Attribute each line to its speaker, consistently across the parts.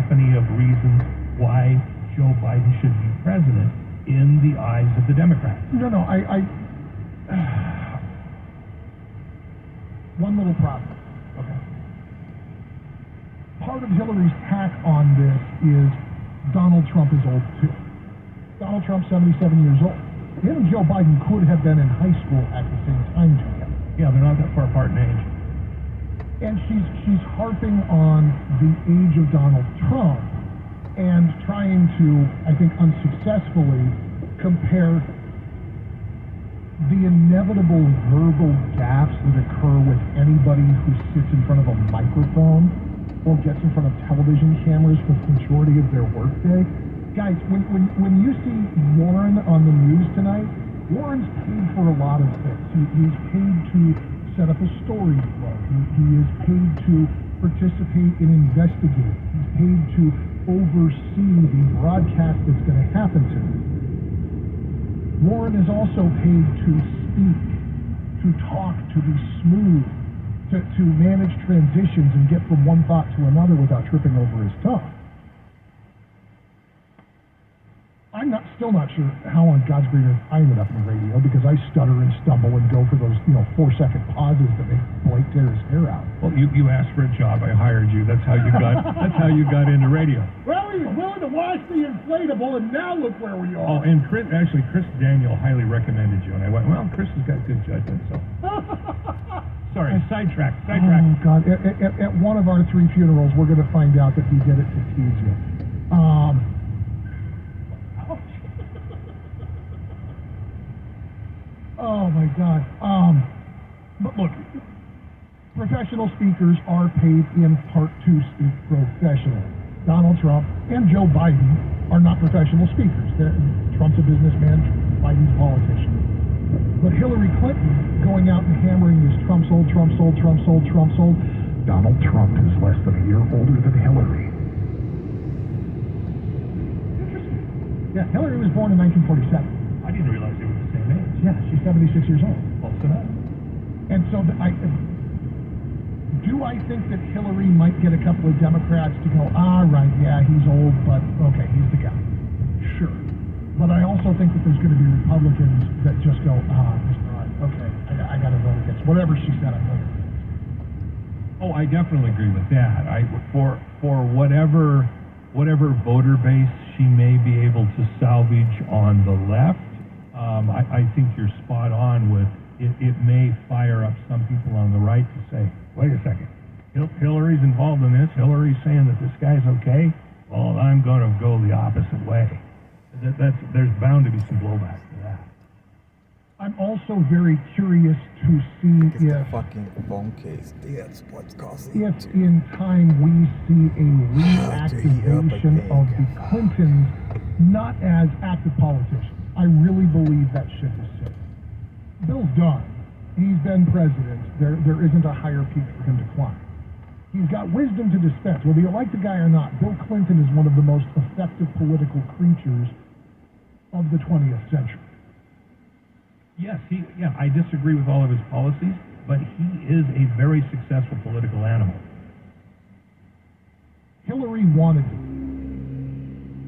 Speaker 1: cacophony of reasons why Joe Biden should be president in the eyes of the Democrats.
Speaker 2: No, one little problem.
Speaker 1: Okay.
Speaker 2: Part of Hillary's tack on this is Donald Trump is old too. Donald Trump's 77 years old. Him and Joe Biden could have been in high school at the same time together.
Speaker 1: Yeah, they're not that far apart in age.
Speaker 2: And she's harping on the age of Donald Trump and trying to, I think unsuccessfully, compare the inevitable verbal gaffes that occur with anybody who sits in front of a microphone or gets in front of television cameras for the majority of their workday. Guys, when you see Warren on the news tonight, Warren's paid for a lot of things. He's paid to set up a story flow. He is paid to participate in investigating. He's paid to oversee the broadcast that's going to happen tonight. Warren is also paid to speak, to talk, to be smooth, to manage transitions and get from one thought to another without tripping over his tongue. I'm still not sure how on God's green earth I ended up in the radio, because I stutter and stumble and go for those 4-second pauses that make Blake tear his hair out.
Speaker 1: Well, you asked for a job, I hired you. That's how you got into radio.
Speaker 2: Well, he was willing to wash the inflatable, and now look where we are.
Speaker 1: Oh, and Chris Daniel highly recommended you, and I went, well, Chris has got good judgment, so. Sorry, sidetrack.
Speaker 2: Oh God! At one of our 3 funerals, we're going to find out that he did it to tease you. Oh my God. But look, professional speakers are paid in part to speak professionally. Donald Trump and Joe Biden are not professional speakers. Trump's a businessman, Biden's a politician. But Hillary Clinton going out and hammering this Trump sold. Donald Trump is less than a year older than Hillary. Interesting. Yeah, Hillary was born in 1947.
Speaker 1: I didn't realize they were the same age.
Speaker 2: Yeah, she's 76 years old.
Speaker 1: Close enough.
Speaker 2: And so do I think that Hillary might get a couple of Democrats to go, right, yeah, he's old, but okay, he's the guy. Sure. But I also think that there's going to be Republicans that just go, he's not. Okay, I got to vote against whatever she said. I'm voting against.
Speaker 1: Oh, I definitely agree with that. For whatever voter base she may be able to salvage on the left, I think you're spot on with it may fire up some people on the right to say, wait a second, Hillary's involved in this. Hillary's saying that this guy's okay. Well, I'm going to go the opposite way. There's bound to be some blowback to that.
Speaker 2: I'm also very curious to see if
Speaker 3: the fucking phone case. That's what's causing it.
Speaker 2: If in time we see a reactivation of the Clintons, not as active politicians. I really believe that ship is safe. Bill's done. He's been president. There isn't a higher peak for him to climb. He's got wisdom to dispense. Whether you like the guy or not, Bill Clinton is one of the most effective political creatures of the 20th century.
Speaker 1: Yes, I disagree with all of his policies, but he is a very successful political animal.
Speaker 2: Hillary wanted it.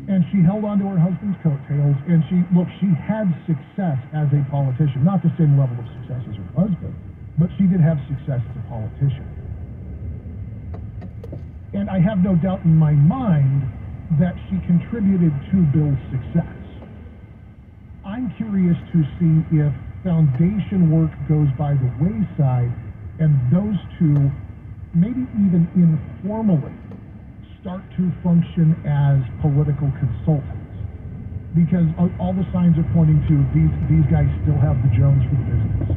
Speaker 2: And she held on to her husband's coattails, and she had success as a politician. Not the same level of success as her husband, but she did have success as a politician. And I have no doubt in my mind that she contributed to Bill's success. I'm curious to see if foundation work goes by the wayside and those two, maybe even informally, start to function as political consultants. Because all the signs are pointing to these guys still have the Jones for the business.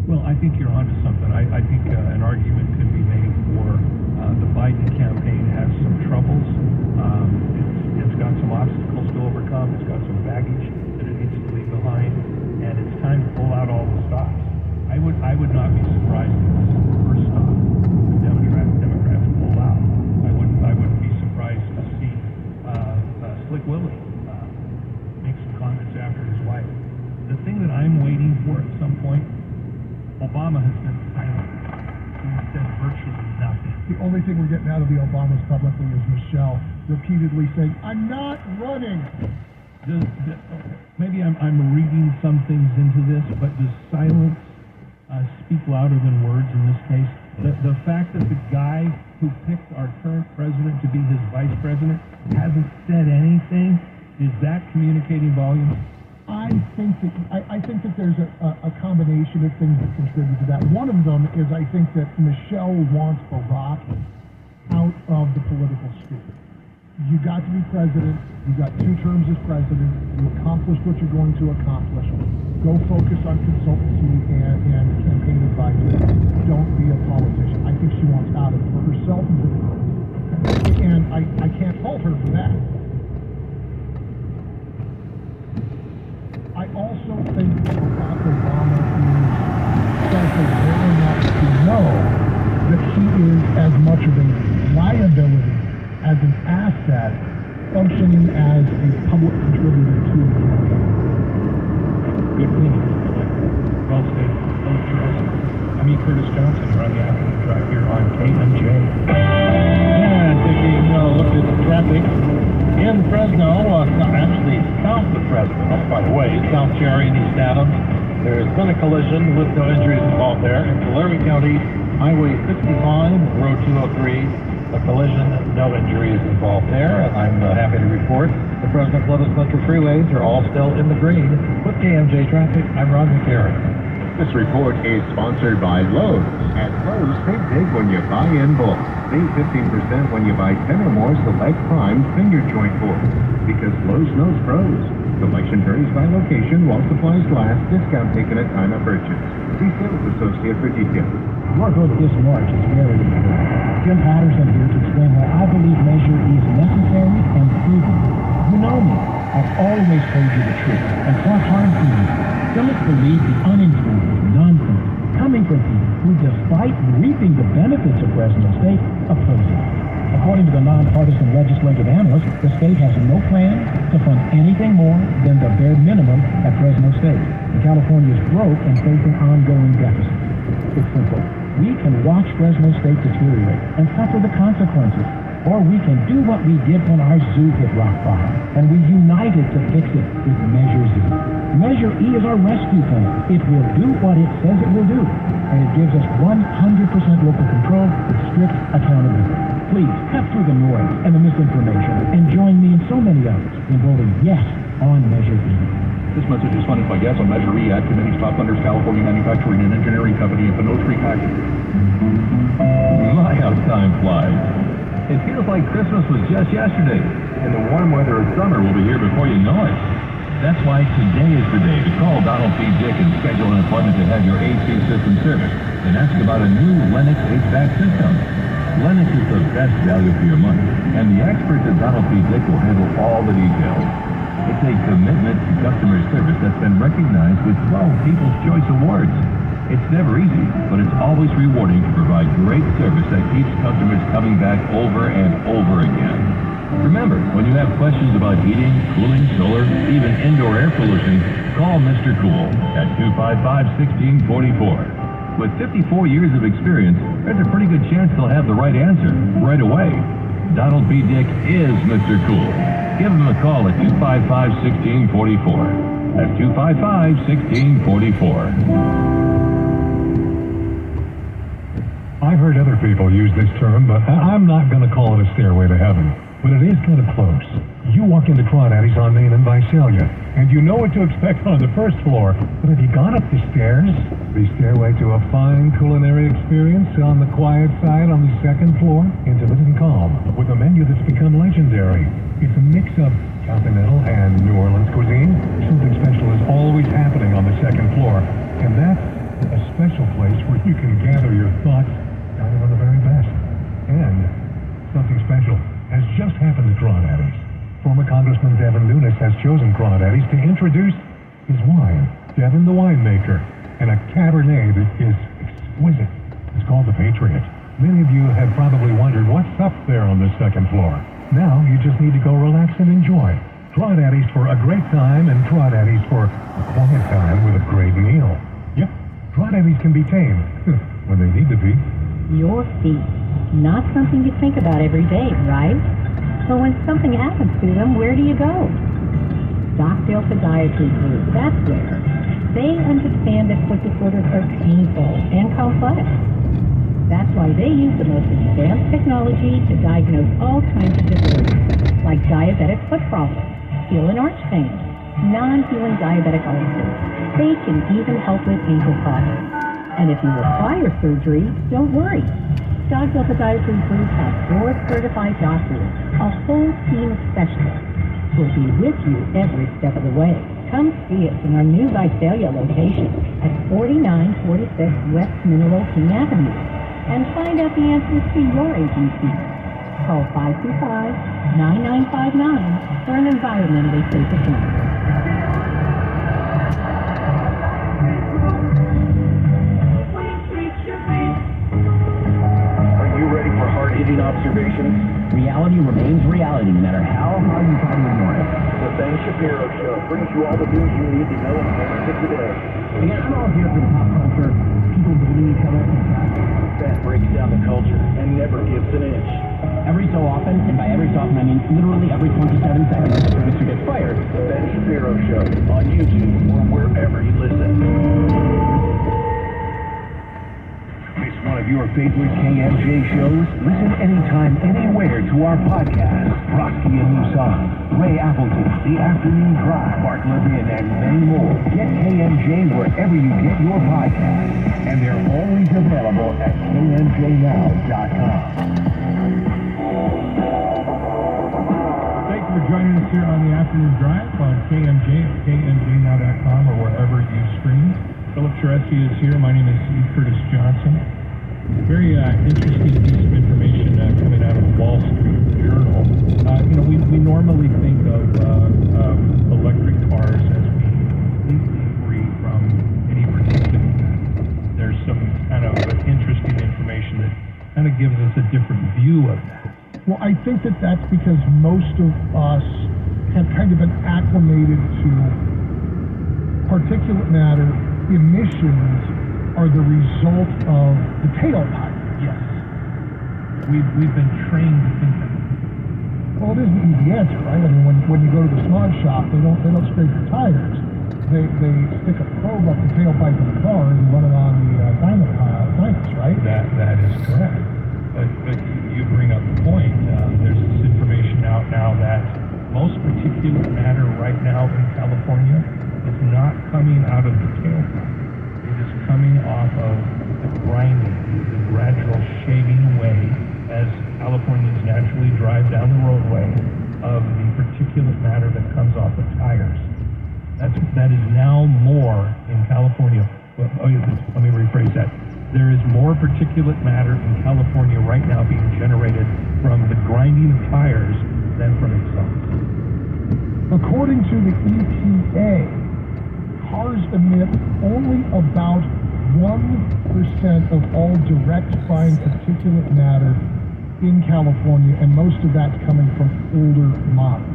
Speaker 1: Well, I think you're onto something. I think an argument could be made for the Biden campaign has some troubles. It's got some obstacles to overcome. It's got some baggage that it needs to leave behind, and it's time to pull out all the stops. I would not be surprised if this is the first stop the Democrats pull out. I wouldn't be surprised to see Slick Willie make some comments after his wife. The thing that I'm waiting for at some point, Obama has been silent. He said virtually nothing.
Speaker 2: The only thing we're getting out of the Obamas publicly is Michelle repeatedly saying, "I'm not running."
Speaker 1: Maybe I'm reading some things into this, but does silence speak louder than words in this case? The fact that the guy who picked our current president to be his vice president hasn't said anything, is that communicating volumes?
Speaker 2: I think that there's a combination of things that contribute to that. One of them is I think that Michelle wants Barack out of the political sphere. You got to be president. You got 2 terms as president. You accomplished what you're going to accomplish. Go focus on consultancy and campaign advisory. Don't be a politician. I think she wants out of it for herself and for the girls. And I can't fault her for that. I also think that Barack Obama is self-aware enough to know that he is as much of a liability as an asset, functioning as a public contributor to the campaign.
Speaker 1: Good point. Well stated. I'm E. Curtis Johnson. You're on the afternoon drive here on KMJ.
Speaker 4: And taking a look at traffic in Fresno, actually south of Fresno, by the way, South Cherry and East Adams. There's been a collision with no injuries involved there. In Tulare County, Highway 65, Road 203. A collision, no injuries involved there, and I'm happy to report the Fresno Columbus Metro freeways are all still in the green. With KMJ Traffic, I'm Ron McCarran.
Speaker 5: This report is sponsored by Lowe's. At Lowe's, think big when you buy in bulk. Save 15% when you buy 10 or more select prime finger joint boards. Because Lowe's knows pros. Selection varies by location while supplies last. Discount taken at time of purchase. See sales associate for details.
Speaker 6: Your vote this March is very important. Jim Patterson here to explain why I believe Measure E is necessary and proven. You know me. I've always told you the truth and fought hard for you. Don't believe the uninformed nonsense coming from people who, despite reaping the benefits of Fresno State, oppose it. According to the nonpartisan legislative analyst, the state has no plan to fund anything more than the bare minimum at Fresno State. And California is broke and facing ongoing deficits. It's simple. We can watch Fresno State deteriorate and suffer the consequences. Or we can do what we did when our zoo hit rock bottom, and we united to fix it with Measure Z. Measure E is our rescue plan. It will do what it says it will do, and it gives us 100% local control with strict accountability. Please, cut through the noise and the misinformation, and join me and so many others in voting yes on Measure E.
Speaker 7: This message is funded by Yes on Measure E, Ad Committee's Top Funders, California Manufacturing and Engineering Company, and Pinot Tree Packaging.
Speaker 8: My, how time flies. It feels like Christmas was just yesterday, and the warm weather of summer will be here before you know it. That's why today is the day to call Donald P. Dick and schedule an appointment to have your AC system serviced and ask about a new Lennox HVAC system. Lennox is the best value for your money, and the experts at Donald P. Dick will handle all the details. It's a commitment to customer service that's been recognized with 12 People's Choice Awards. It's never easy, but it's always rewarding to provide great service that keeps customers coming back over and over again. Remember, when you have questions about heating, cooling, solar, even indoor air pollution, call Mr. Cool at 255-1644. With 54 years of experience, there's a pretty good chance they'll have the right answer right away. Donald B. Dick is Mr. Cool. Give him a call at 255-1644. That's 255-1644.
Speaker 9: I've heard other people use this term, but I'm not going to call it a stairway to heaven. But it is kind of close. You walk into Crawdaddy's on Main and Visalia, and you know what to expect on the first floor. But have you gone up the stairs? The stairway to a fine culinary experience on the quiet side on the second floor? Intimate and calm, with a menu that's become legendary. It's a mix of continental and New Orleans cuisine. Something special is always happening on the second floor, and that's a special place where you can gather your thoughts kind of on the very best. And something special has just happened at Crawdaddy's. Former Congressman Devin Nunes has chosen Crawdaddy's to introduce his wine, Devin the Winemaker, and a Cabernet that is exquisite. It's called the Patriot. Many of you have probably wondered what's up there on the second floor. Now you just need to go relax and enjoy. Crawdaddy's for a great time, and Crawdaddy's for a quiet time with a great meal. Yep, Crawdaddy's can be tamed when they need to be.
Speaker 10: Your feet Not something you think about every day, right? But when something happens to them, where do you go? Stockdale Podiatry Group, that's where. They understand that foot disorders are painful and complex. That's why they use the most advanced technology to diagnose all kinds of disorders, like diabetic foot problems, heel and arch pain, non-healing diabetic ulcers. They can even help with ankle problems. And if you require surgery, don't worry. Stockdale Podiatry Group has board-certified doctors, a whole team of specialists who will be with you every step of the way. Come see us in our new Visalia location at 4946 West Mineral King Avenue and find out the answers to your aging fears. Call 525-9959 for an environmentally safe appointment.
Speaker 8: Are you ready for hard-hitting observations? Reality remains reality, no matter how hard you try to ignore it. The Ben Shapiro Show brings you all the news you need to know in moments of today. Again, I'm all here for the pop culture. People bullying each other. Ben breaks down the culture and never gives an inch. Every so often, and by every so often I mean literally every 27 seconds, the producer gets fired. The Ben Shapiro Show on YouTube or wherever you listen. Miss one of your favorite KMJ shows? Listen anytime, anywhere to our podcast. Rocky and Musan, Ray Appleton, The Afternoon Drive, Mark Levin, and many more. Get KMJ wherever you get your podcasts. And they're always available at KMJNow.com.
Speaker 1: Thank you for joining us here on the Afternoon Drive on KMJ at KMJNow.com or wherever you stream. Philip Charesi is here. My name is E. Curtis Johnson. Very interesting piece of information coming out of the Wall Street Journal. We normally think of electric cars as being completely free from any particulate matter. There's some kind of interesting information that kind of gives us a different view of that.
Speaker 2: Well, I think that that's because most of us have kind of been acclimated to particulate matter emissions are the result of the tailpipe.
Speaker 1: Yes. We've been trained to think that.
Speaker 2: Well, it is an easy answer, right? I mean, when you go to the smog shop, they don't scrape your tires. They stick a probe up the tailpipe of the car and run it on the dynos, right?
Speaker 1: That is correct. But you bring up the point. There's this information out now that most particulate matter right now in California is not coming out of the tailpipe. It is coming off of the grinding, the gradual shaving away as Californians naturally drive down the roadway of the particulate matter that comes off the tires. That is now more in California. Well, let me rephrase that. There is more particulate matter in California right now being generated from the grinding of tires than from exhaust.
Speaker 2: According to the EPA, cars emit only about 1% of all direct fine particulate matter in California, and most of that's coming from older models.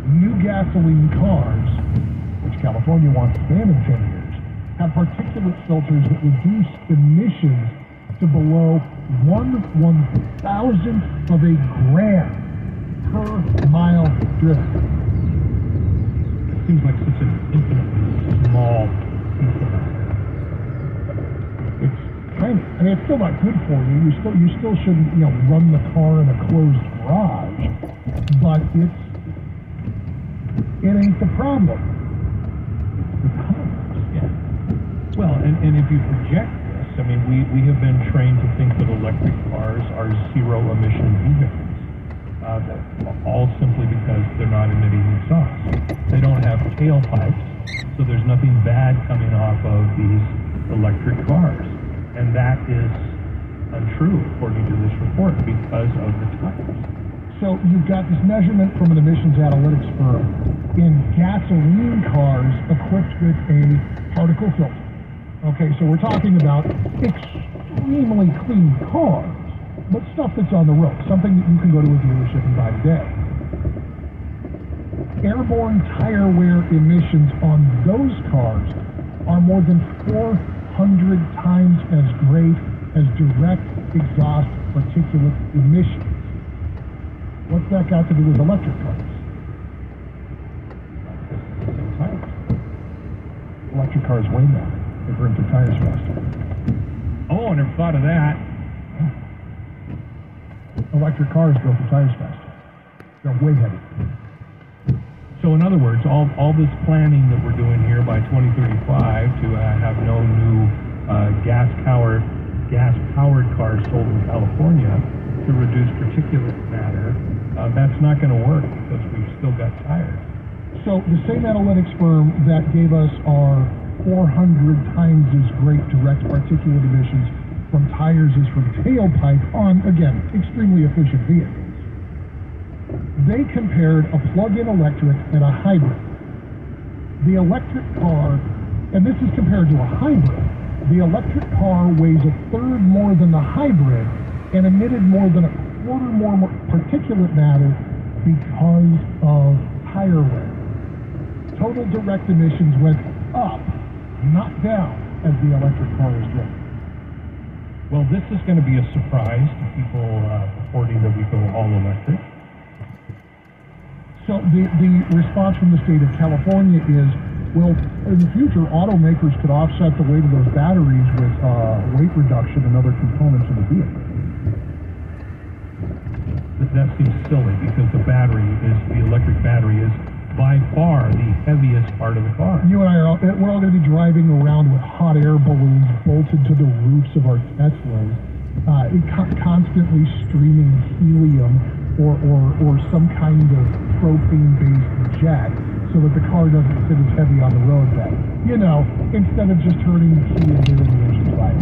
Speaker 2: New gasoline cars, which California wants to ban in 10 years, have particulate filters that reduce emissions to below 1/1000th of a gram per mile driven.
Speaker 1: It seems like such an infinitely small piece of matter.
Speaker 2: It's tiny. I mean, it's still not good for you. You still shouldn't, run the car in a closed garage. But it ain't the problem. The cars.
Speaker 1: Yeah. Well, and if you project this, I mean, we have been trained to think that electric cars are zero-emission vehicles. All simply because they're not emitting exhaust. They don't have tailpipes, so there's nothing bad coming off of these electric cars. And that is untrue, according to this report, because of the tires.
Speaker 2: So you've got this measurement from an emissions analytics firm in gasoline cars equipped with a particle filter. Okay, so we're talking about extremely clean cars, but stuff that's on the road, something that you can go to a dealership and buy today. Airborne tire wear emissions on those cars are more than 400 times as great as direct exhaust particulate emissions. What's that got to do with electric cars? Electric cars weigh more. They burn through tires faster.
Speaker 1: Oh, I never thought of that.
Speaker 2: Electric cars go through tires faster. They're way heavier.
Speaker 1: So in other words, all this planning that we're doing here by 2035 to have no new gas-powered cars sold in California to reduce particulate matter, that's not going to work because we've still got tires.
Speaker 2: So the same analytics firm that gave us our 400 times as great direct particulate emissions from tires as from tailpipe on, again, extremely efficient vehicles. They compared a plug-in electric and a hybrid. The electric car, and this is compared to a hybrid, the electric car weighs a third more than the hybrid and emitted more than a quarter more particulate matter because of tire wear. Total direct emissions went up, not down, as the electric car is driven.
Speaker 1: Well, this is going to be a surprise to people purporting that we go all electric.
Speaker 2: So the response from the state of California is, well, in the future, automakers could offset the weight of those batteries with weight reduction and other components of the vehicle.
Speaker 1: That seems silly because the electric battery is by far the heaviest part of the car.
Speaker 2: You and I we're all going to be driving around with hot air balloons bolted to the roofs of our Teslas, constantly streaming helium or some kind of propane-based jet so that the car doesn't sit as heavy on the roadbed. You know, instead of just turning the key and doing the engine fire.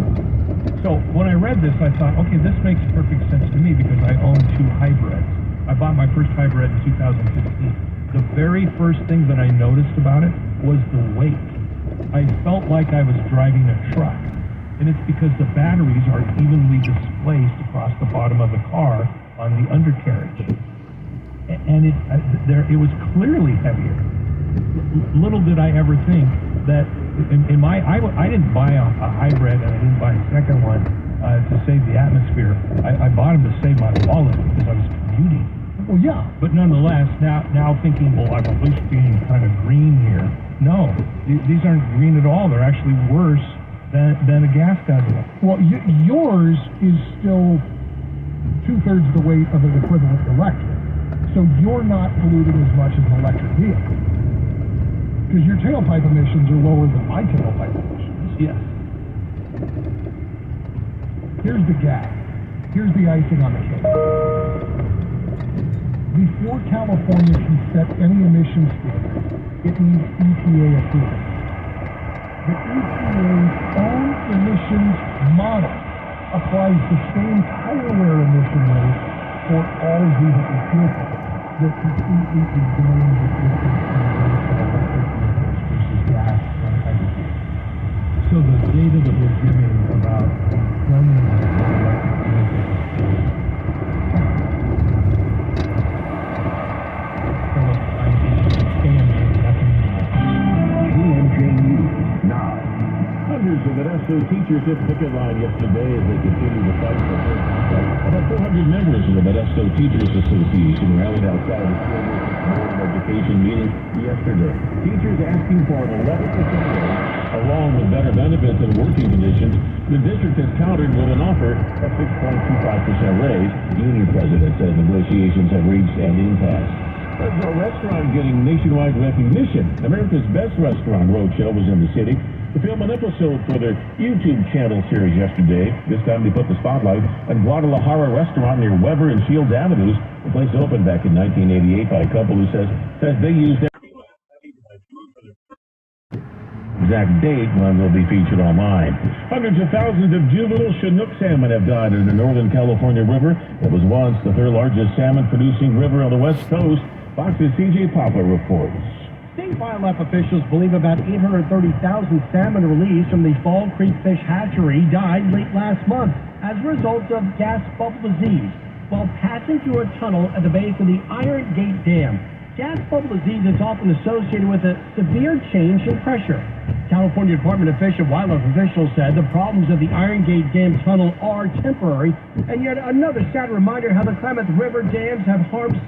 Speaker 1: So when I read this, I thought, okay, this makes perfect sense to me because I own two hybrids. I bought my first hybrid in 2015. The very first thing that I noticed about it was the weight. I felt like I was driving a truck. And it's because the batteries are evenly displaced across the bottom of the car on the undercarriage. And it was clearly heavier. Little did I ever think that I didn't buy a hybrid and I didn't buy a second one to save the atmosphere. I bought them to save my wallet because I was commuting.
Speaker 2: Well, yeah.
Speaker 1: But nonetheless, now thinking, well, I'm at least being kind of green here. No, these aren't green at all. They're actually worse than a gas guzzler.
Speaker 2: Well, yours is still 2/3 the weight of an equivalent electric. So you're not polluting as much as an electric vehicle. Because your tailpipe emissions are lower than my tailpipe emissions.
Speaker 1: Yes.
Speaker 2: Here's the gag. Here's the icing on the cake. Before California can set any emission standard, it needs EPA approval. The EPA's own emissions model applies the same tire wear emission rate for all vehicle fuel types that completely ignores the difference in the rates of electric vehicles versus gas and hybrid vehicles.
Speaker 1: So the data that we're giving about the cleanliness of electric vehicles
Speaker 8: Hundreds of Modesto teachers hit the picket line yesterday as they continue to fight for their contract. About 400 members of the Modesto Teachers Association rallied outside the School Board of Education meeting yesterday. Teachers asking for an 11% raise, along with better benefits and working conditions. The district has countered with an offer of 6.25% raise. The union president says negotiations have reached an impasse. There's a restaurant getting nationwide recognition. America's Best Restaurant Roadshow was in the city to film an episode for their YouTube channel series yesterday. This time they put the spotlight on Guadalajara restaurant near Weber and Shields Avenues. The place opened back in 1988 by a couple who says they used exact date when they'll be featured online. Hundreds of thousands of juvenile Chinook salmon have died in the Northern California River that was once the third largest salmon-producing river on the West Coast. Fox's CJ Poplar reports.
Speaker 11: State wildlife officials believe about 830,000 salmon released from the Fall Creek Fish Hatchery died late last month as a result of gas bubble disease while passing through a tunnel at the base of the Iron Gate Dam. Gas bubble disease is often associated with a severe change in pressure. California Department of Fish and Wildlife officials said the problems of the Iron Gate Dam tunnel are temporary, and yet another sad reminder how the Klamath River dams have harmed